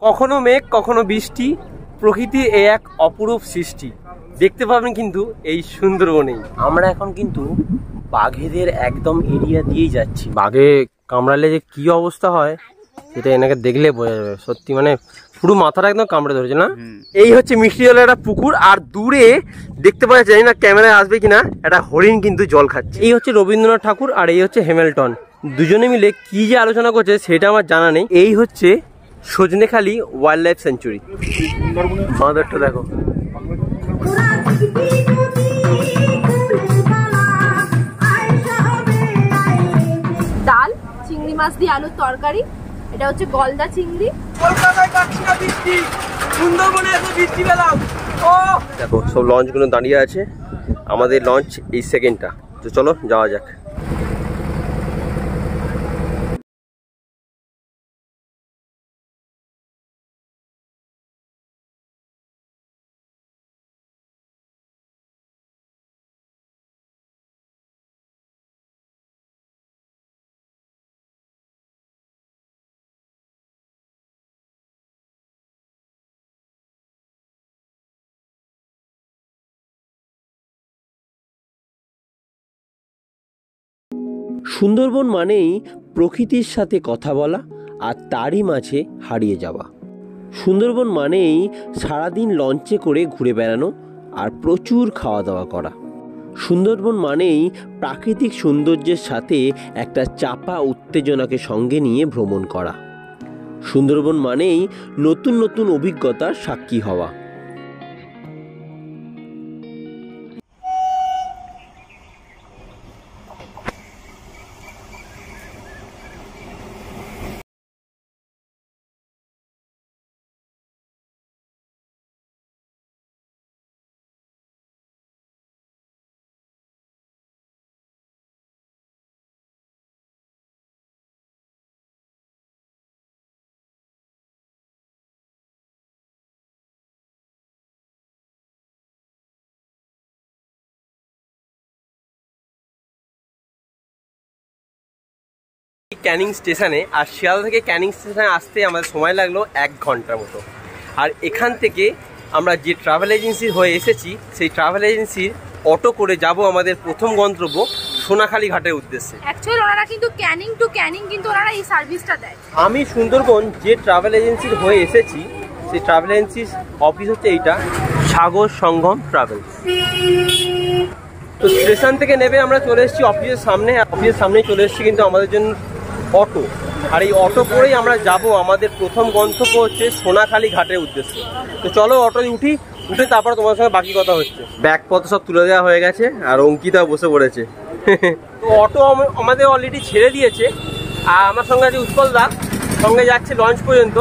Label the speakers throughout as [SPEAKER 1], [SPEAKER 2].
[SPEAKER 1] কখনো মেঘ কখনো বৃষ্টি, প্রকৃতির এই এক অপরূপ সৃষ্টি দেখতে পাবেন কিন্তু এই সুন্দরবনেই। আমরা এখন কিন্তু বাঘেদের একদম এরিয়া দিয়েই যাচ্ছি। বাঘে কামড়ালে যে কি অবস্থা হয় সেটা এনাকে দেখলে বোঝা যাবে। সত্যি মানে পুরো মাথাটা একদম কামড়ে ধরেছে না। এই হচ্ছে মিষ্টি জলের একটা পুকুর, আর দূরে দেখতে পাওয়া যায় না ক্যামেরায় আসবে কিনা একটা হরিণ কিন্তু জল খাচ্ছে। এই হচ্ছে রবীন্দ্রনাথ ঠাকুর আর এই হচ্ছে হ্যামিল্টন, দুজনে মিলে কি যে আলোচনা করছে সেটা আমার জানা নেই। এই হচ্ছে সজনেখালি ওয়াইল্ড লাইফ সেঞ্চুরি। আমাদেরটা দেখো,
[SPEAKER 2] ডাল চিংড়ি মাছ দিয়ে আলুর তরকারি, এটা হচ্ছে গলদা চিংড়ি।
[SPEAKER 1] কলকাতায় পাচ্ছি না বৃষ্টি, সুন্দরবনে এত বৃষ্টি পেলাম। ও দেখো সব লঞ্চগুলো দাঁড়িয়ে আছে, আমাদের লঞ্চ এই সেকেন্ডটা। তো চলো যাওয়া যাক। সুন্দরবন মানেই প্রকৃতির সাথে কথা বলা আর তারই মাঝে হারিয়ে যাওয়া। সুন্দরবন মানেই সারাদিন লঞ্চে করে ঘুরে বেড়ানো আর প্রচুর খাওয়া দাওয়া করা। সুন্দরবন মানেই প্রাকৃতিক সৌন্দর্যের সাথে একটা চাপা উত্তেজনাকে সঙ্গে নিয়ে ভ্রমণ করা। সুন্দরবন মানেই নতুন নতুন অভিজ্ঞতার সাক্ষী হওয়া। ক্যানিং স্টেশনে, আর শিয়ালদা থেকে ক্যানিং স্টেশনে আসতে আমাদের সময় লাগলো 1 ঘন্টার মতো। আর এখান থেকে আমরা যে ট্রাভেল এজেন্সির হয়ে এসেছি সেই ট্রাভেল এজেন্সির অটো করে যাব আমাদের প্রথম গন্তব্য সোনাখালি ঘাটের উদ্দেশ্যে।
[SPEAKER 2] অ্যাকচুয়ালি ওনারা কিন্তু ক্যানিং টু ক্যানিং কিন্তু ওনারা এই সার্ভিসটা দেয়।
[SPEAKER 1] আমি সুন্দরবন যে ট্রাভেল এজেন্সির হয়ে এসেছি সেই ট্রাভেল এজেন্সির অফিস হচ্ছে এইটা, সাগর সঙ্গম ট্রাভেলস। তো স্টেশন থেকে নেবে আমরা চলে এসেছি অফিসের সামনে। অফিসের সামনেই চলে এসেছি কিন্তু আমাদের জন্য অটো, আর এই অটো করেই আমরা যাব আমাদের প্রথম গন্তব্য হচ্ছে সোনাখালি ঘাটের উদ্দেশ্যে। তো চলো অটোয় উঠে তারপর তোমার সঙ্গে বাকি কথা হচ্ছে। ব্যাগপত্র সব তুলে দেওয়া হয়ে গেছে আর অঙ্কিতা বসে পড়েছে। তো অটো আমাদের অলরেডি ছেড়ে দিয়েছে, আর আমার সঙ্গে আছে উৎপল দা, সঙ্গে যাচ্ছে লঞ্চ পর্যন্ত।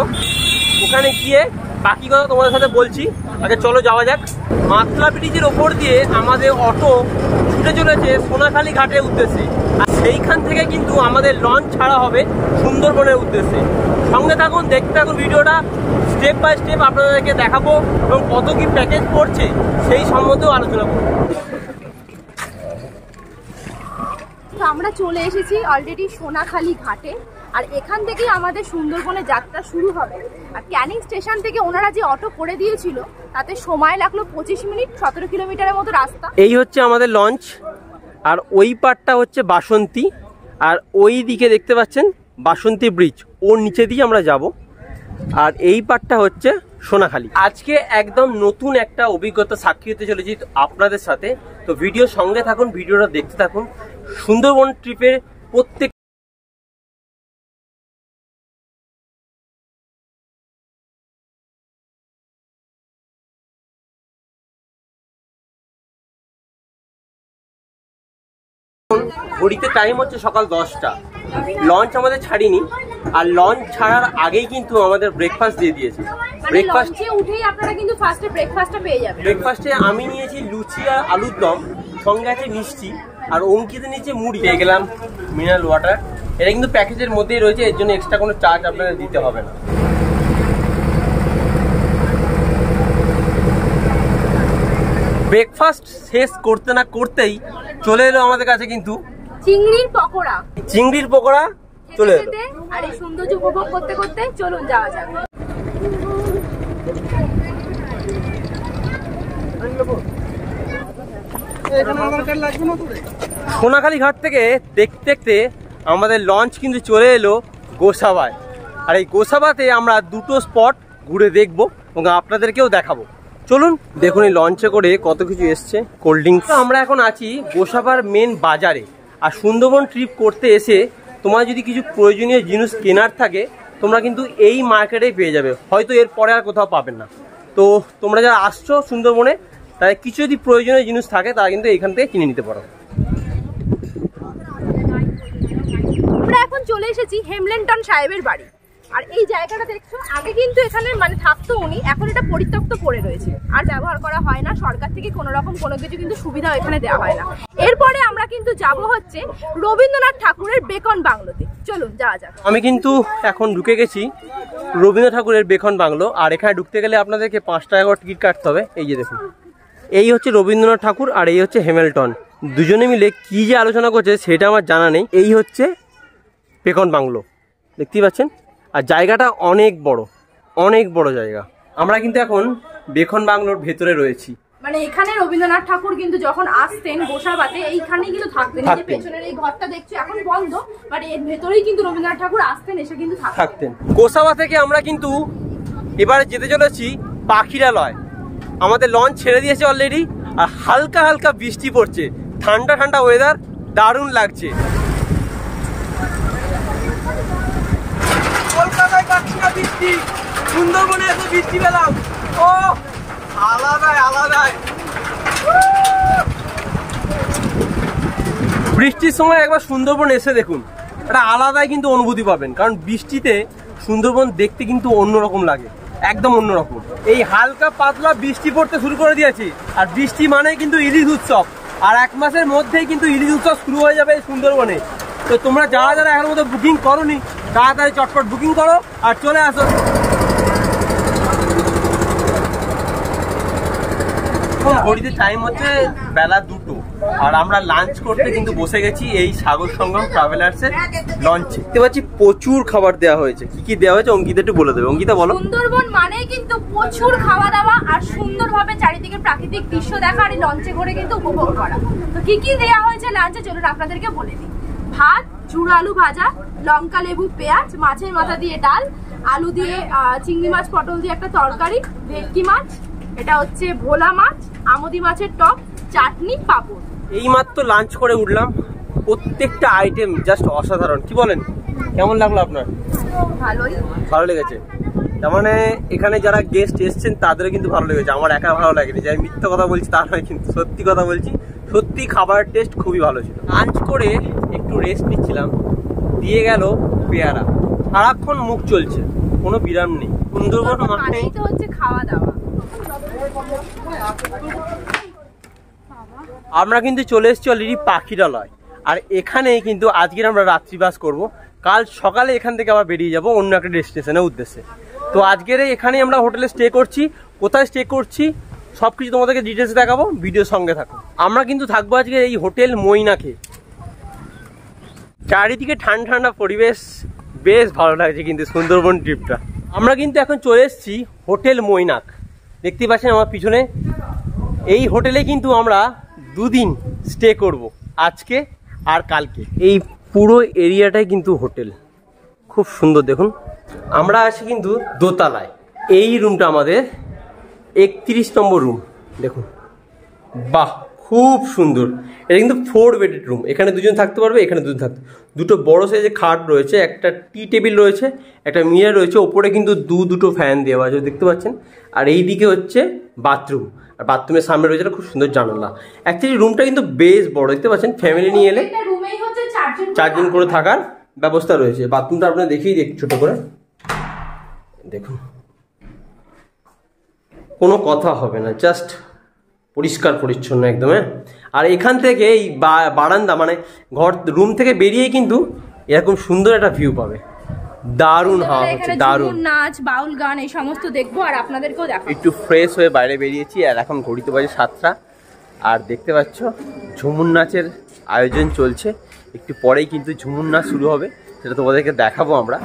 [SPEAKER 1] ওখানে গিয়ে বাকি কথা তোমাদের সাথে বলছি। আগে চলো যাওয়া যাক। মাতলা ব্রিজের ওপর দিয়ে আমাদের অটো ছুটে চলেছে সোনাখালি ঘাটের উদ্দেশ্যে, আর সেইখান থেকে কিন্তু আমাদের লঞ্চ ছাড়া হবে সুন্দরবনের উদ্দেশ্যে। সঙ্গে থাকুন, দেখতে থাকুন ভিডিওটা, স্টেপ বাই স্টেপ আপনাদেরকে দেখাবো এবং কত কি প্যাকেজ পড়ছে সেই সম্বন্ধেও আলোচনা করবো।
[SPEAKER 2] তো আমরা চলে এসেছি অলরেডি সোনাখালি ঘাটে, আর এখান থেকেই আমাদের সুন্দরবনে যাত্রা শুরু হবে। আর ক্যানিং স্টেশন থেকে ওনারা যে অটো করে দিয়েছিল তাতে সময় লাগলো 25 মিনিট, 17 কিলোমিটারের মতো রাস্তা। এই
[SPEAKER 1] হচ্ছে আমাদের লঞ্চ, আর ওই পারটা হচ্ছে বাসন্তী, আর ওই দিকে দেখতে পাচ্ছেন বাসন্তী ব্রিজ, ওর নিচে দিয়ে আমরা যাব। আর এই পারটা হচ্ছে সোনাখালি। আজকে একদম নতুন একটা অভিজ্ঞতা সাক্ষী হতে চলেছি আপনাদের সাথে। তো ভিডিওর সঙ্গে থাকুন, ভিডিওটা দেখতে থাকুন। সুন্দরবন ট্রিপের প্রত্যেক ঘড়িতে টাইম হচ্ছে সকাল 10টা। লঞ্চ আমাদের ছাড়িনি, আর লঞ্চ ছাড়ার আগেই কিন্তু আমাদের ব্রেকফাস্ট দিয়ে দিয়েছে। ব্রেকফাস্টে উঠেই আপনারা কিন্তু ফার্স্টে ব্রেকফাস্টটা পেয়ে যাবেন। ব্রেকফাস্টে আমি নিয়েছি লুচি আর আলুর দম, সঙ্গে আছে মিষ্টি, আর অঙ্কিত নিচে মুড়ি। পেয়ে গেলাম মিনারেল ওয়াটার। এটা কিন্তু প্যাকেজের মধ্যেই রয়েছে, এর জন্য এক্সট্রা কোনো চার্জ আপনাদের দিতে হবে না। ব্রেকফাস্ট শেষ করতে না করতেই চলে এলো আমাদের কাছে কিন্তু চিংড়ির পকোড়া। চিংড়ির পকোড়া চলে এলো, আর এই সৌন্দর্য উপভোগ করতে করতে চলুন যাওয়া যাক। সোনাখালী ঘাট থেকে দেখতে দেখতে আমাদের লঞ্চ কিন্তু চলে এলো গোসাবায়। আর এই গোসাবাতে আমরা দুটো স্পট ঘুরে দেখবো এবং আপনাদেরকেও দেখাবো। চলুন দেখুন এই লঞ্চে করে কত কিছু এসছে, কোল্ড ড্রিঙ্কস। আমরা এখন আছি গোসাবার মেন বাজারে। আর সুন্দরবন ট্রিপ করতে এসে তোমার যদি কিছু প্রয়োজনীয় জিনিস কেনার থাকে তোমরা কিন্তু এই মার্কেটেই পেয়ে যাবে, হয়তো এর পরে আর কোথাও পাবেন না। তো তোমরা যারা আসছো সুন্দরবনে তাদের কিছু যদি প্রয়োজনীয় জিনিস থাকে তারা কিন্তু এখান থেকে কিনে নিতে পারো।
[SPEAKER 2] আমরা এখন চলে এসেছি হেমলেন্টন সাহেবের বাড়ি। আর এই জায়গাটা দেখছো, আগে কিন্তু এখানে মানে থাকতো উনি, এখন এটা পরিত্যক্ত পড়ে রয়েছে, আর ব্যবহার করা হয় না। সরকার থেকে কোনো রকম কোনো কিছু কিন্তু সুবিধা এখানে দেওয়া হয় না। এরপরে আমরা কিন্তু যাব হচ্ছে রবীন্দ্রনাথ ঠাকুরের বেকন বাংলোতে। চলুন যাওয়া যাক।
[SPEAKER 1] আমি কিন্তু এখন ঢুকে গেছি রবীন্দ্রনাথ ঠাকুরের বেকন বাংলো। আর এখানে ঢুকতে গেলে আপনাদেরকে 5 টাকা করে টিকিট কাটতে হবে। এই যে দেখুন, এই হচ্ছে রবীন্দ্রনাথ ঠাকুর আর এই হচ্ছে হেমিল্টন। দুজনে মিলে কি যে আলোচনা করছে সেটা আমার জানা নেই। এই হচ্ছে বেকন বাংলো, দেখতেই পাচ্ছেন। আর জায়গাটা অনেক বড় জায়গা। আমরা কিন্তু এখন বেকন বাংলোর ভেতরে রয়েছি।
[SPEAKER 2] মানে এখানে রবীন্দ্রনাথ ঠাকুর কিন্তু যখন আসতেন গোসাবাতে এইখানেই কিন্তু থাকতেন। এই যে পেছনের এই ঘরটা দেখছো এখন বন্ধ, বাট এর ভেতরেই কিন্তু রবীন্দ্রনাথ ঠাকুর আসতেন, এসে কিন্তু থাকতেন।
[SPEAKER 1] গোসাবা থেকে আমরা কিন্তু এবারে যেতে চলেছি পাখিরালয়। আমাদের লঞ্চ ছেড়ে দিয়েছে অলরেডি। আর হালকা হালকা বৃষ্টি পড়ছে, ঠান্ডা ঠান্ডা ওয়েদার, দারুণ লাগছে। কলকাতায় পাচ্ছি না বৃষ্টি, সুন্দরবনে এত বৃষ্টি পেলাম, ও আলাদাই। বৃষ্টির সময় একবার সুন্দরবন এসে দেখুন, একটা আলাদাই কিন্তু অনুভূতি পাবেন। কারণ বৃষ্টিতে সুন্দরবন দেখতে কিন্তু অন্যরকম লাগে, একদম অন্যরকম। এই হালকা পাতলা বৃষ্টি পড়তে শুরু করে দিয়েছে। আর বৃষ্টি মানে কিন্তু ইলিশ উৎসব। আর 1 মাসের মধ্যেই কিন্তু ইলিশ উৎসব শুরু হয়ে যাবে এই সুন্দরবনে। তো তোমরা যারা এখন মতো বুকিং করোনি তাড়াতাড়ি চটপট বুকিং করো আর চলে আসো। ঘড়িতে টাইম হচ্ছে বেলা 2টো। আর আমরা লাঞ্চ করতে কিন্তু বসে গেছি এই সাগর সঙ্গম ট্রাভেলার্সের লঞ্চে। দেখতে পাচ্ছি প্রচুর খাবার দেওয়া হয়েছে। কি দেওয়া হয়েছে অঙ্কিতা একটু বলে দেবে। অঙ্কিতা বলো।
[SPEAKER 2] সুন্দরবন মানেই কিন্তু প্রচুর খাওয়া দাওয়া আর সুন্দরভাবে চারিদিকে প্রাকৃতিক দৃশ্য দেখা আর লঞ্চে করে কিন্তু উপভোগ করা। তো কি দেওয়া হয়েছে লাঞ্চে চলুন আপনাদেরকে বলে দিই। ভাত, চুড়ো আলু ভাজা, লঙ্কা লেবু পেঁয়াজ, মাছের মাথা দিয়ে ডাল, আলু দিয়ে চিংড়ি মাছ পটল দিয়ে একটা তরকারি, ভেটকি মাছ, এটা হচ্ছে ভোলা মাছ, আমুদি মাছের টক, চাটনি, পাঁপড়।
[SPEAKER 1] এই মাত্র লাঞ্চ করে উঠলাম, প্রত্যেকটা আইটেম জাস্ট অসাধারণ। কি বলেন, কেমন লাগলো আপনার? ভালো লেগেছে। তার মানে এখানে যারা গেস্ট এসছেন তাদেরও কিন্তু ভালো লেগেছে, আমার একা ভালো লাগেনি। যে আমি মিথ্যা কথা বলছি তা নয়, কিন্তু সত্যি কথা বলছি, সত্যি খাবারের টেস্ট খুবই ভালো ছিল। লাঞ্চ করে একটু রেস্ট নিচ্ছিলাম, দিয়ে গেল পেয়ারা। সারাক্ষণ মুখ চলছে, কোনো বিরাম নেই। সুন্দরবন মানে
[SPEAKER 2] তো হচ্ছে খাওয়া দাওয়া।
[SPEAKER 1] আমরা কিন্তু চলে এসেছি অলরেডি পাখিরালয়। আর এখানে কিন্তু আজকে আমরা রাত্রিবাস করব। কাল সকালে এখান থেকে আবার বেরিয়ে যাব অন্য একটা ডেস্টিনেশনের উদ্দেশ্যে। তো আজকের এখানেই আমরা হোটেলে স্টে করছি। কোথায় স্টে করছি সবকিছু তোমাদেরকে ডিটেলস দেখাবো, ভিডিওর সঙ্গে থাকো। আমরা কিন্তু থাকবো আজকে এই হোটেল মৈনাকে। চারিদিকে ঠান্ডা ঠান্ডা পরিবেশ, বেশ ভালো লাগছে কিন্তু সুন্দরবন ট্রিপটা। আমরা কিন্তু এখন চলে এসেছি হোটেল মৈনাক। দেখতে পাচ্ছেন আমার পিছনে। এই হোটেলে কিন্তু আমরা 2 দিন স্টে করব, আজকে আর কালকে। এই পুরো এরিয়াটাই কিন্তু হোটেল, খুব সুন্দর। দেখুন আমরা আছি কিন্তু দোতলায়। এই রুমটা আমাদের 31 নম্বর রুম। দেখুন, বাহ, খুব সুন্দর। এটা কিন্তু 4 বেডেড রুম। এখানে 2 জন থাকতে পারবে, এখানে 2 জন থাকতে। 2টো বড় সাইজের খাট রয়েছে, একটা টি টেবিল রয়েছে, একটা মিরর রয়েছে, ওপরে কিন্তু দুটো ফ্যান দেওয়া আছে দেখতে পাচ্ছেন। আর এই দিকে হচ্ছে বাথরুম, আর বাথরুমের সামনে রয়েছে খুব সুন্দর জানালা। অ্যাকচুয়ালি রুমটা কিন্তু বেশ বড়, দেখতে পাচ্ছেন। ফ্যামিলি নিয়ে এলে 4 জন করে থাকার ব্যবস্থা রয়েছে। বাথরুমটা আপনারা দেখিয়ে দিই ছোট করে, দেখুন, কোনো কথা হবে না, জাস্ট পরিষ্কার পরিচ্ছন্ন একদম। হ্যাঁ, আর এখান থেকে এই বারান্দা মানে ঘর রুম থেকে বেরিয়েই কিন্তু এরকম সুন্দর একটা ভিউ পাবে। দারুণ হাওয়া হচ্ছে, দারুণ।
[SPEAKER 2] নাচ, বাউল গান এই সমস্ত দেখবো আর আপনাদেরকেও দেখাবো।
[SPEAKER 1] একটু ফ্রেশ হয়ে বাইরে বেরিয়েছি। আর এখন ঘড়িতে বাজে 7টা। আর দেখতে পাচ্ছ ঝুমুর নাচের আয়োজন চলছে। একটু পরেই কিন্তু ঝুমুর নাচ শুরু হবে, সেটা তোমাদেরকে দেখাবো আমরা।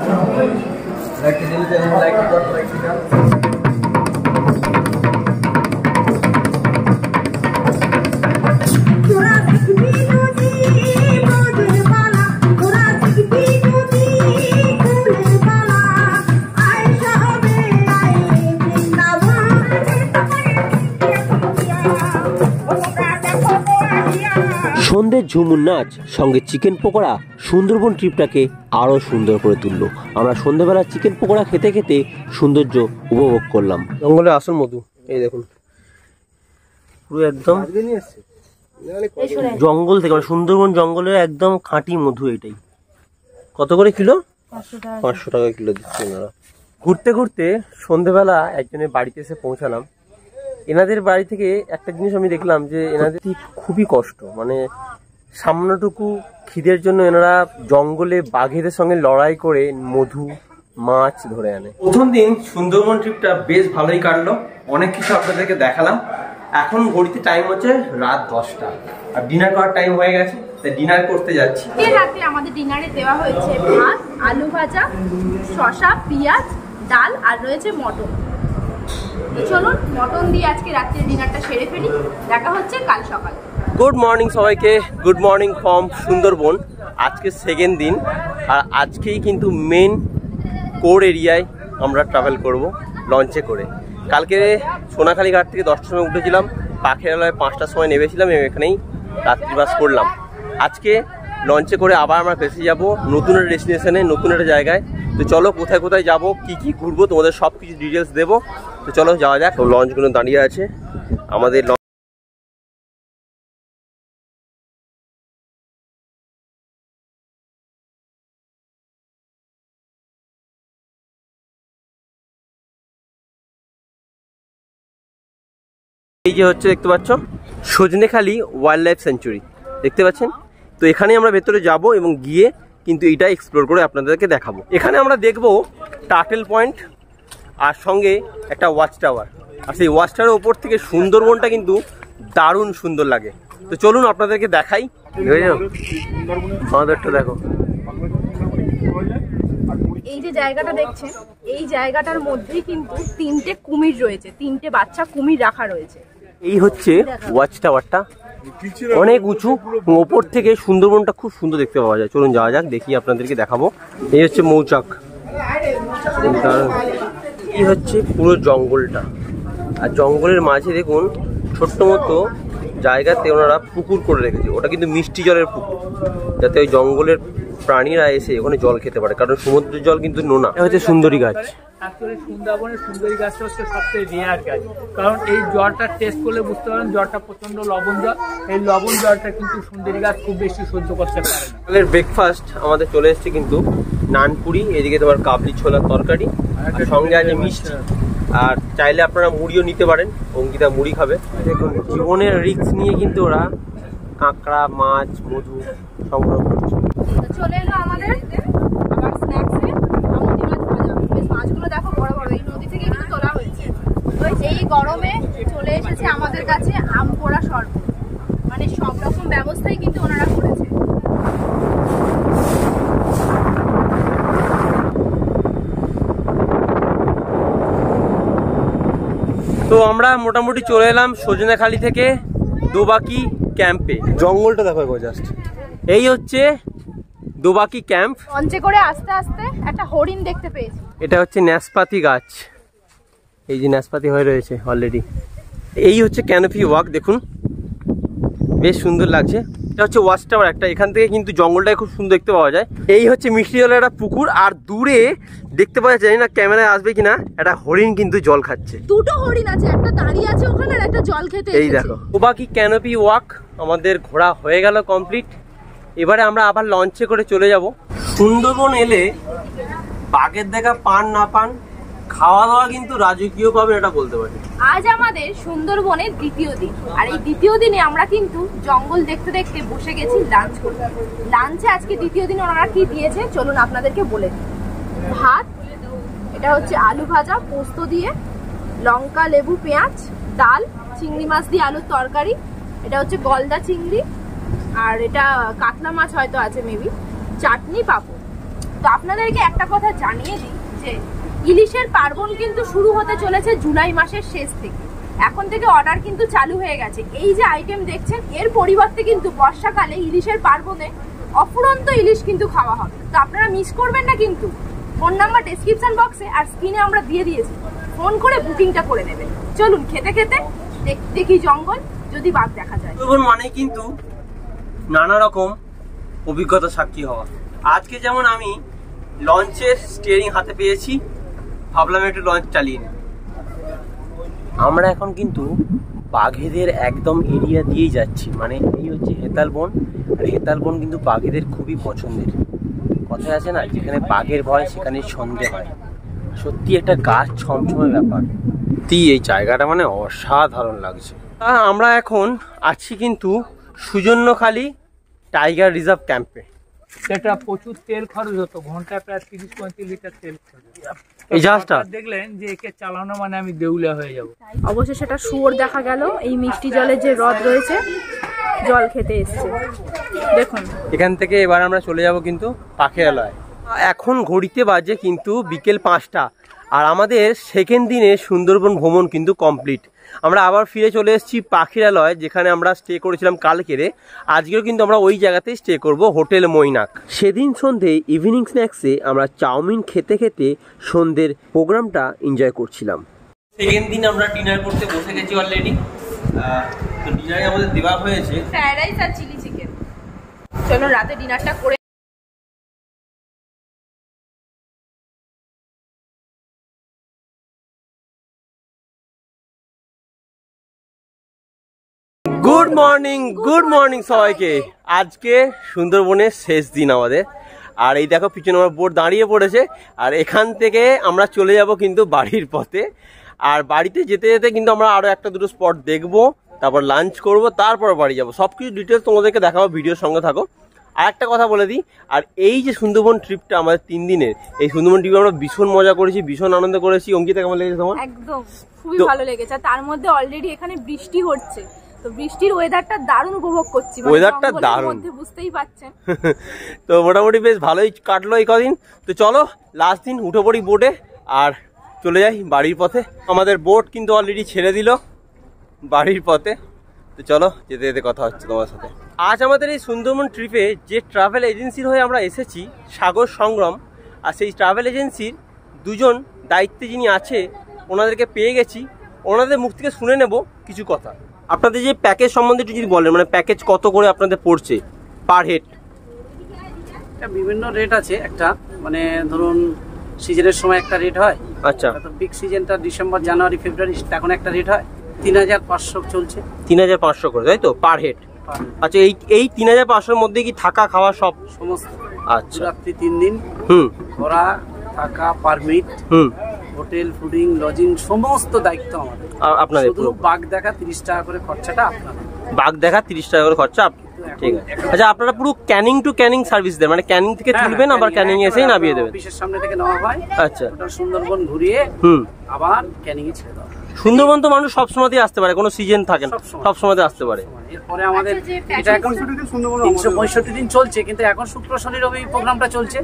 [SPEAKER 1] ঝুমুর নাচ সঙ্গে চিকেন পকোড়া সুন্দরবন ট্রিপটাকে আরো সুন্দর করে তুললো। আমরা সন্ধ্যাবেলা চিকেন পকোড়া খেতে খেতে সৌন্দর্য উপভোগ করলাম। জঙ্গলে আসল মধু, এই দেখুন পুরো একদম জঙ্গল থেকে, মানে সুন্দরবন জঙ্গলের একদম খাঁটি মধু। এটাই কত করে কিলো? 500 টাকা কিলো দিচ্ছে ওনারা। ঘুরতে ঘুরতে সন্ধ্যেবেলা একজনের বাড়িতে এসে পৌঁছালাম। এনাদের বাড়ি থেকে একটা জিনিস আমি দেখলাম যে এনাদের খুবই কষ্ট, মানে সামান্যটুকু খিদের জন্য এনারা জঙ্গলে বাঘেদের সঙ্গে লড়াই করে মধু মাছ ধরে আনে। প্রথম দিন সুন্দরবন ট্রিপটা বেশ ভালোই কাটলো, অনেক কিছু আপনাদেরকে দেখালাম। এখন ঘড়িতে টাইম হচ্ছে রাত 10টা আর ডিনার করার টাইম হয়ে গেছে, তাই ডিনার করতে যাচ্ছি।
[SPEAKER 2] রাতে আমাদের ডিনারে দেওয়া হয়েছে ভাত, আলু ভাজা, শসা, পেঁয়াজ, ডাল আর রয়েছে মটন। চলুন মটন দিয়ে আজকে রাত্রে ডিনারটা সেরে ফেলি, দেখা হচ্ছে কাল সকালে।
[SPEAKER 1] গুড মর্নিং সবাইকে, গুড মর্নিং ফ্রম সুন্দরবন। আজকে সেকেন্ড দিন আর আজকেই কিন্তু মেন কোর এরিয়ায় আমরা ট্রাভেল করব লঞ্চে করে। কালকে সোনাখালী ঘাট থেকে 10টার সময় উঠেছিলাম, পাখিরালয়ে 5টার সময় নেমেছিলাম এবং এখানেই রাত্রিবাস করলাম। আজকে লঞ্চে করে আবার আমরা ফেসে যাব নতুন একটা ডেস্টিনেশনে, নতুন একটা জায়গায়। তো চলো কোথায় কোথায় যাব, কি কি ঘুরবো, তোমাদের সব কিছু ডিটেলস দেবো। তো চলো যাওয়া যাক। লঞ্চগুলো দাঁড়িয়ে আছে আমাদের। এই যে হচ্ছে দেখতে পাচ্ছ সজনেখালি ওয়াইল্ড লাইফ সেঞ্চুরি দেখতে পাচ্ছেন। তো এখানে আমরা ভেতরে যাব এবং গিয়ে কিন্তু এটা এক্সপ্লোর করে আপনাদেরকে দেখাবো। এখানে আমরা দেখব টার্টেল পয়েন্ট আর সঙ্গে একটা ওয়াচ টাওয়ার, আর সেই ওয়াচ টাওয়ারের ওপর থেকে সুন্দরবনটা কিন্তু দারুণ সুন্দর লাগে। তো চলুন আপনাদেরকে দেখাই। আমাদেরটা দেখো,
[SPEAKER 2] এই যে জায়গাটা দেখছেন, এই জায়গাটার মধ্যেই কিন্তু 3টে কুমির রয়েছে, 3টে বাচ্চা কুমির রাখা রয়েছে।
[SPEAKER 1] এই হচ্ছে ওয়াচ টাওয়ারটা, অনেক উঁচু, ওপর থেকে সুন্দরবনটা খুব সুন্দর দেখতে পাওয়া যায়। চলুন যাওয়া যাক, দেখি আপনাদেরকে দেখাবো। এই হচ্ছে মৌচাক, এই হচ্ছে পুরো জঙ্গলটা, আর জঙ্গলের মাঝে দেখুন ছোট্ট মতো জায়গাতে ওনারা পুকুর করে রেখেছে। ওটা কিন্তু মিষ্টি জলের পুকুর, যাতে ওই জঙ্গলের প্রাণীরা এসে ওখানে জল খেতে পারে, কারণ সমুদ্রের জল কিন্তু নোনা। এটা হচ্ছে সুন্দরী গাছ।
[SPEAKER 3] অ্যাকচুয়ালি সুন্দরবনের সুন্দরী গাছটা হচ্ছে সবচেয়ে রেয়ার গাছ, কারণ এই জলটা টেস্ট করলে বুঝতে পারেন জলটা প্রচন্ড লবণ জল। এই লবণ জলটা কিন্তু সুন্দরী গাছ খুব বেশি সহ্য করতে পারে না।
[SPEAKER 1] সকালের ব্রেকফাস্ট আমাদের চলে এসছে কিন্তু নানপুরি, এদিকে তোমার কাবলি ছোলার তরকারি, আর সঙ্গে আছে মিষ্টি। আর চাইলে আপনারা মুড়িও নিতে পারেন, অঙ্কিতা মুড়ি খাবে। দেখুন জীবনের রিস্ক নিয়ে কিন্তু ওরা কাঁকড়া, মাছ, মধু সংগ্রহ করছে।
[SPEAKER 2] চলে এলো আমাদের আবার স্ন্যাক্সে আমুদি মাছ ভাজা। বেশ মাছগুলো দেখো বড় বড়, এই নদী থেকে কিন্তু তোলা হয়েছে। এই গরমে চলে এসেছে আমাদের কাছে আম পোড়া শরবত, মানে সব রকম ব্যবস্থাই কিন্তু ওনারা করেছে।
[SPEAKER 1] তো আমরা মোটামুটি চলে এলাম সজনেখালি থেকে দোবাকি ক্যাম্পে। জঙ্গলটা দেখো জাস্ট, এই হচ্ছে দোবাকি ক্যাম্প।
[SPEAKER 2] লঞ্চে করে আস্তে আস্তে একটা হরিণ দেখতে পেয়েছি।
[SPEAKER 1] এটা হচ্ছে নাশপাতি গাছ, এই যে নাশপাতি হয়ে রয়েছে অলরেডি। এই হচ্ছে ক্যানোপি ওয়াক, দেখুন বেশ সুন্দর লাগছে। এটা হচ্ছে ওয়াচ টাওয়ার একটা, এখান থেকে কিন্তু জঙ্গলটাই খুব সুন্দর দেখতে পাওয়া যায়। এই হচ্ছে মিষ্টি জলের একটা পুকুর, আর দূরে দেখতে পাওয়া যায় না ক্যামেরায় আসবে কিনা, একটা হরিণ কিন্তু জল খাচ্ছে।
[SPEAKER 2] দুটো হরিণ আছে, একটা দাঁড়িয়ে আছে ওখানে আর একটা জল খেতে এসেছে।
[SPEAKER 1] এই দেখো দোবাকি ক্যানোপি ওয়াক আমাদের ঘোরা হয়ে গেল কমপ্লিট। এবারে আমরা আবার লঞ্চে করে চলে যাব। সুন্দরবন এলে বাঘের দেখা পান না পান, খাওয়া দাওয়া কিন্তু রাজকীয় পাবেন, এটা বলতে পারি।
[SPEAKER 2] আজ আমাদের সুন্দরবনের দ্বিতীয় দিন, আর এই দ্বিতীয় দিনে আমরা কিন্তু জঙ্গল দেখতে দেখতে বসে গেছি লাঞ্চ করতে। লাঞ্চে আজকে দ্বিতীয় দিন ওনারা কি দিয়েছে চলুন আপনাদেরকে বলে দিই। ভাত, এটা হচ্ছে আলু ভাজা পোস্ত দিয়ে, লঙ্কা লেবু পেঁয়াজ, ডাল, চিংড়ি মাছ দিয়ে আলুর তরকারি, এটা হচ্ছে গলদা চিংড়ি, আর এটা কাতলা মাছ হয়তো আছে মেবি, চাটনি, পাঁপড়। তো আপনাদেরকে একটা কথা জানিয়ে দিই যে ইলিশের পার্বণ কিন্তু শুরু হতে চলেছে জুলাই মাসের শেষ থেকে। এখন থেকে অর্ডার কিন্তু চালু হয়ে গেছে। এই যে আইটেম দেখছেন এর পরিবর্তে কিন্তু বর্ষাকালে ইলিশের পার্বণে অফুরন্ত ইলিশ কিন্তু খাওয়া হবে। তো আপনারা মিস করবেন না কিন্তু। ফোন নাম্বার ডেসক্রিপশন বক্সে আর স্ক্রিনে আমরা দিয়ে দিয়েছি, ফোন করে বুকিংটা করে নেবেন। চলুন খেতে খেতে দেখি জঙ্গল, যদি বাঘ দেখা যায়।
[SPEAKER 1] মানে কিন্তু নানা রকম অভিজ্ঞতা সাক্ষী হওয়া। আজকে যেমন আমি লঞ্চের স্টিয়ারিং হাতে পেয়েছি, ভাবলাম একটু লঞ্চ চালিয়ে নিই। আমরা এখন কিন্তু বাঘেদের একদম এরিয়া দিয়েই যাচ্ছি, মানে এই হচ্ছে হেতালবন। আর হেতালবন কিন্তু বাঘেদের খুবই পছন্দের। কথায় আছে না, যেখানে বাঘের ভয় সেখানে সন্ধে হয়। সত্যি একটা গাছ ছমছমে ব্যাপার। এই জায়গাটা মানে অসাধারণ লাগছে। আমরা এখন আছি কিন্তু সুজন্যখালি টাইগার রিজার্ভ ক্যাম্পে।
[SPEAKER 3] সেটা প্রচুর তেল খরচ হতো, ঘন্টায় প্রায় 30-35 লিটার তেল খরচ।
[SPEAKER 1] এই জাহাজটা
[SPEAKER 3] দেখলেন যে একে চালানো মানে আমি দেউলিয়া হয়ে যাব।
[SPEAKER 2] অবশ্যই সেটা শুয়োর দেখা গেল। এই মিষ্টি জলের যে হ্রদ রয়েছে, জল খেতে এসছে দেখুন।
[SPEAKER 1] এখান থেকে এবার আমরা চলে যাব কিন্তু পাখিরালয়। এখন ঘড়িতে বাজে কিন্তু বিকেল 5টা, আর আমাদের সেকেন্ড দিনে সুন্দরবন ভ্রমণ কিন্তু কমপ্লিট। আমরা আবার ফিরে চলে এসেছি পাখিরালয়, যেখানে আমরা স্টে করেছিলাম কালকেরে। আজকেও কিন্তু আমরা ওই জায়গাতেই স্টে করব, হোটেল মৈনাক। সেদিন সন্ধে ইভিনিং স্ন্যাক্সে আমরা চাউমিন খেতে খেতে সন্ধ্যের প্রোগ্রামটা এনজয় করছিলাম। সেকেন্ড দিন আমরা ডিনার করতে বসে গেছি অলরেডি। তো ডিনারে আমাদের দেওয়া হয়েছে
[SPEAKER 2] ফ্রাইড রাইস আর চিলি চিকেন। চলো রাতে ডিনারটা করে।
[SPEAKER 1] গুড মর্নিং সবাইকে। আজকে সুন্দরবনের শেষ দিন আমাদের। আর এই দেখো পিছনে আমার বোট দাঁড়িয়ে পড়েছে। আর এখান থেকে আমরা চলে যাব কিন্তু বাড়ির পথে। আর বাড়িতে যেতে যেতে কিন্তু আমরা আরো একটা দুটো স্পট দেখবো, তারপর লাঞ্চ করব, তারপর বাড়ি যাব। সবকিছু ডিটেলস তোমাদেরকে দেখাবো, ভিডিওর সঙ্গে থাকো। আর একটা কথা বলে দিই, আর এই যে সুন্দরবন ট্রিপটা আমাদের 3 দিনের, এই সুন্দরবন ট্রিপে আমরা ভীষণ মজা করেছি, ভীষণ আনন্দ করেছি। অঙ্কিতা কেমন লেগেছে তোমার?
[SPEAKER 2] একদম খুবই ভালো লেগেছে। তার মধ্যে অলরেডি এখানে বৃষ্টি হচ্ছে, তো বৃষ্টির ওয়েদারটা দারুণ উপভোগ করছি।
[SPEAKER 1] ওয়েদারটা দারুণ,
[SPEAKER 2] বুঝতেই পাচ্ছেন।
[SPEAKER 1] তো মোটামুটি বেশ ভালোই কাটলো এই কদিন। তো চলো লাস্ট দিন উঠে পড়ি বোটে আর চলে যাই বাড়ির পথে। আমাদের বোট কিন্তু অলরেডি ছেড়ে দিল বাড়ির পথে। তো চলো যেতে যেতে কথা হচ্ছে তোমার সাথে। আজ আমাদের এই সুন্দরবন ট্রিপে যে ট্রাভেল এজেন্সির হয়ে আমরা এসেছি, সাগর সংগ্রাম, আর সেই ট্রাভেল এজেন্সির দুজন দায়িত্বে যিনি আছে, ওনাদেরকে পেয়ে গেছি। ওনাদের মুখ থেকে শুনে নেব কিছু কথা। আপনাদের যে প্যাকেজ সম্বন্ধে একটু যদি বলেন, মানে প্যাকেজ কত করে আপনাদের পড়ছে পার হেড?
[SPEAKER 4] বিভিন্ন রেট আছে। একটা মানে ধরুন সিজনের সময় একটা রেট হয়।
[SPEAKER 1] আচ্ছা,
[SPEAKER 4] পিক সিজনটা ডিসেম্বর, জানুয়ারি, ফেব্রুয়ারি, এখন একটা রেট হয়। 3500 চলছে।
[SPEAKER 1] 3500 করে, তাই তো, পার হেড? আচ্ছা, এই 3500-এর মধ্যে কি থাকা খাওয়া সব
[SPEAKER 4] সমস্ত?
[SPEAKER 1] আচ্ছা,
[SPEAKER 4] রাত্রি 3 দিন, ঘোরা, থাকা, পারমিট, হোটেল, ফুডিং, লজিং সমস্ত দায়িত্ব আমাদের।
[SPEAKER 1] আপনাদের
[SPEAKER 4] শুধু বাঘ দেখা 30 টাকা করে খরচাটা আপনাদের।
[SPEAKER 1] বাঘ দেখা 30 টাকা করে খরচা, ঠিক আছে। আচ্ছা, আপনারা পুরো ক্যানিং টু ক্যানিং সার্ভিস দেন, মানে ক্যানিং থেকে তুলবেন আবার ক্যানিং এসেই নামিয়ে দেবেন?
[SPEAKER 4] অফিসের সামনে থেকে নেওয়া হয়।
[SPEAKER 1] আচ্ছা,
[SPEAKER 4] ওটা সুন্দরবন ঘুরিয়ে আবার ক্যানিং এ ছেড়ে দেওয়া।
[SPEAKER 1] সুন্দরবন তো মানুষ সবসময়তেই আসতে পারে, কোনো সিজন থাকে না, সবসময়তে আসতে পারে।
[SPEAKER 4] এরপরে আমাদের এটা এখন 365 দিন চলছে, কিন্তু এখন শুক্র শনি রবি প্রোগ্রামটা চলছে।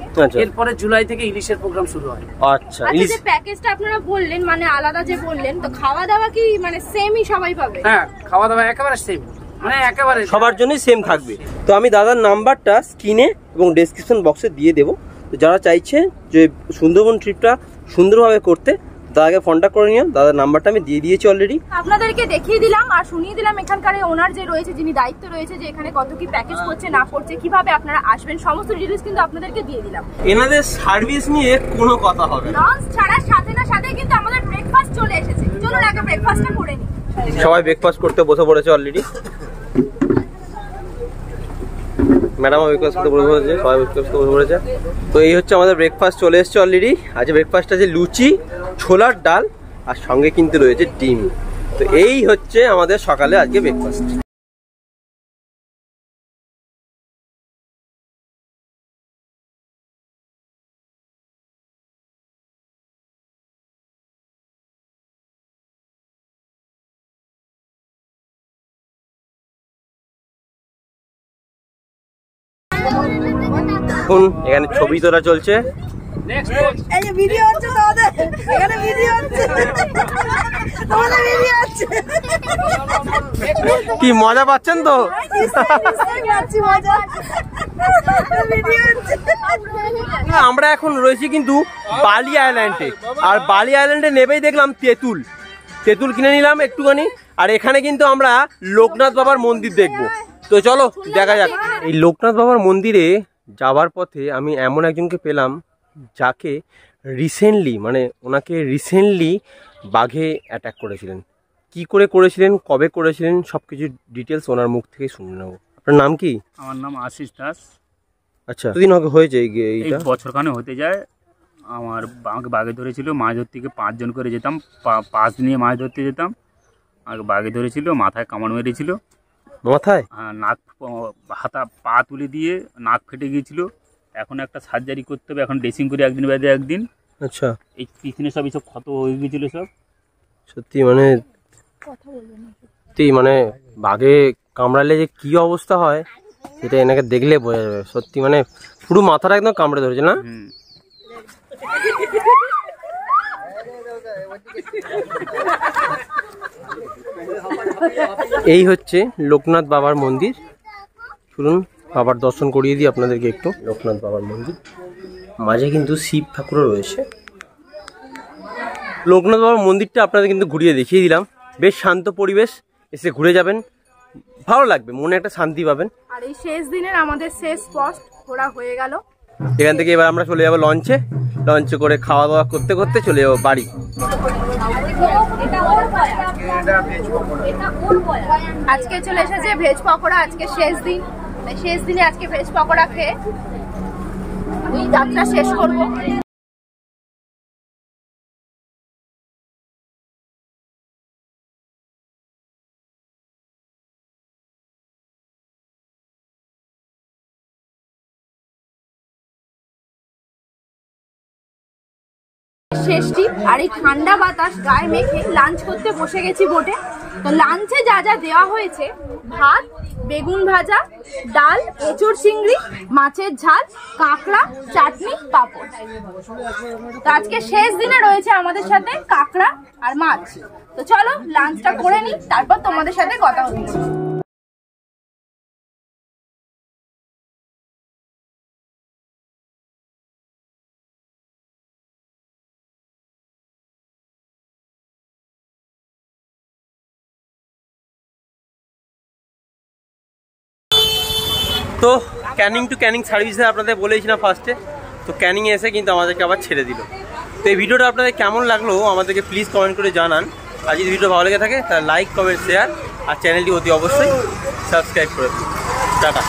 [SPEAKER 4] এরপরে জুলাই থেকে ইলিশের প্রোগ্রাম শুরু হয়।
[SPEAKER 1] আচ্ছা,
[SPEAKER 2] ইলিশ প্যাকেজটা আপনারা বললেন, মানে আলাদা যে বললেন, তো খাওয়া দাওয়া কি মানে সেমই সবাই পাবে?
[SPEAKER 4] হ্যাঁ, খাওয়া দাওয়া একেবারে সেম, মানে একেবারে
[SPEAKER 1] সবার জন্যই সেম থাকবে। তো আমি দাদার নাম্বারটা স্ক্রিনে এবং ডেসক্রিপশন বক্সে দিয়ে দেবো। তো যারা চাইছে যে সুন্দরবন ট্রিপটা সুন্দরভাবে করতে, দাদাকে কন্ট্যাক্ট করে নিও। দাদার নাম্বারটা আমি দিয়ে দিয়েছি অলরেডি।
[SPEAKER 2] আপনাদেরকে দেখিয়ে দিলাম আর শুনিয়ে দিলাম এখানকার ওনার যে রয়েছে, যিনি দায়িত্ব রয়েছে, যে এখানে কত কি প্যাকেজ করছে না করছে, কিভাবে আপনারা আসবেন, সমস্ত ডিটেইলস কিন্তু আপনাদেরকে দিয়ে দিলাম।
[SPEAKER 1] এনাদের সার্ভিস নিয়ে কোনো কথা হবে না।
[SPEAKER 2] লঞ্চ ছাড়ার সাথে না সাথে কিন্তু আমাদের ব্রেকফাস্ট চলে এসেছে। চলুন আগে ব্রেকফাস্টটা করে নিই।
[SPEAKER 1] সবাই ব্রেকফাস্ট করতে বসে পড়েছে অলরেডি। ম্যাডামও ব্রেকফাস্ট করতে বসে পড়েছে, সবাই ব্রেকফাস্ট করতে বসে পড়েছে। তো এই হচ্ছে আমাদের ব্রেকফাস্ট চলে এসেছে অলরেডি। আজকে ব্রেকফাস্ট আছে লুচি, ছোলার ডাল, আর সঙ্গে কিন্তু রয়েছে ডিম। তো এই হচ্ছে আমাদের সকালে আজকে ব্রেকফাস্ট। এখন এখানে ছবি তোলা চলছে।
[SPEAKER 5] এই যে ভিডিও হচ্ছে তোমাদের, এখানে ভিডিও হচ্ছে, তোমাদের ভিডিও হচ্ছে।
[SPEAKER 1] কি মজা পাচ্ছেন তো? আমরা এখন রয়েছি কিন্তু বালি আইল্যান্ডে। আর বালি আইল্যান্ডে নেবেই দেখলাম তেঁতুল কিনে নিলাম একটুখানি। আর এখানে কিন্তু আমরা লোকনাথ বাবার মন্দির দেখবো। তো চলো দেখা যাক। এই লোকনাথ বাবার মন্দিরে যাওয়ার পথে আমি এমন একজনকে পেলাম যাকে রিসেন্টলি বাঘে অ্যাটাক করেছিলেন। কি করে করেছিলেন, কবে করেছিলেন, সব কিছু ডিটেলস ওনার মুখ থেকে শুনে নেবো। আপনার নাম কি?
[SPEAKER 6] আমার নাম আশিস দাস।
[SPEAKER 1] আচ্ছা, কতদিন আগে হয়েছে
[SPEAKER 6] এই বছরখানে হতে যায়। আমার আমাকে বাঘে ধরেছিল, মাছ ধরতে গিয়ে 5 জন করে যেতাম, 5 নিয়ে মাছ ধরতে যেতাম। আমাকে বাঘে ধরেছিল, মাথায় কামড় মেরেছিল।
[SPEAKER 1] মাথায়?
[SPEAKER 6] হ্যাঁ, নাক হাতা পা তুলে দিয়ে নাক ফেটে গিয়েছিল। এখন একটা সার্জারি করতে হবে, এখন ড্রেসিং করে একদিন বাদে একদিন।
[SPEAKER 1] আচ্ছা,
[SPEAKER 6] এই পিছনে সব এইসব ক্ষত হয়ে গিয়েছিল সব।
[SPEAKER 1] সত্যি মানে বাঘে কামড়ালে যে কি অবস্থা হয় সেটা এনাকে দেখলে বোঝা যাবে। সত্যি মানে পুরো মাথাটা একদম কামড়ে ধরেছে না? এই হচ্ছে লোকনাথ বাবার মন্দির। শুনুন, বাবার দর্শন করিয়ে দিই আপনাদেরকে একটু। লোকনাথ বাবার মন্দির, মাঝে কিন্তু শিব ঠাকুরও রয়েছে। লোকনাথ বাবার মন্দিরটা আপনাদের কিন্তু ঘুরিয়ে দেখিয়ে দিলাম। বেশ শান্ত পরিবেশ, এসে ঘুরে যাবেন, ভালো লাগবে, মনে একটা শান্তি পাবেন।
[SPEAKER 2] আর এই শেষ দিনের আমাদের শেষ স্পট ঘোরা হয়ে গেল।
[SPEAKER 1] এখান থেকে এবার আমরা চলে যাবো লঞ্চে। লঞ্চে করে খাওয়া দাওয়া করতে করতে চলে যাবো বাড়ি।
[SPEAKER 2] আজকে চলে এসেছে ভেজ পকোড়া, আজকে শেষ দিন। শেষ দিনে আজকে ভেজ পকোড়া খেয়ে ওই যাত্রা শেষ করবো। শেষ ট্রিপ, আর এই ঠান্ডা বাতাস গায়ে মেখে লাঞ্চ করতে বসে গেছি বোটে। তো লাঞ্চে যা যা দেওয়া হয়েছে, ভাত, বেগুন ভাজা, ডাল, এঁচোড় চিংড়ি, মাছের ঝাল, কাঁকড়া, চাটনি, পাঁপড়। তো আজকে শেষ দিনে রয়েছে আমাদের সাথে কাঁকড়া আর মাছ। তো চলো লাঞ্চটা করে নিই, তারপর তোমাদের সাথে কথা হচ্ছে।
[SPEAKER 1] তো ক্যানিং টু ক্যানিং সার্ভিসে আপনাদের বলেছিলাম ফার্স্টে, তো ক্যানিংয়ে এসে কিন্তু আমাদেরকে আবার ছেড়ে দিল। তো এই ভিডিওটা আপনাদের কেমন লাগলো আমাদেরকে প্লিজ কমেন্ট করে জানান। আর যদি ভিডিও ভালো লেগে থাকে তাহলে লাইক, কমেন্ট, শেয়ার আর চ্যানেলটি অতি অবশ্যই সাবস্ক্রাইব করে দিন। টাটা।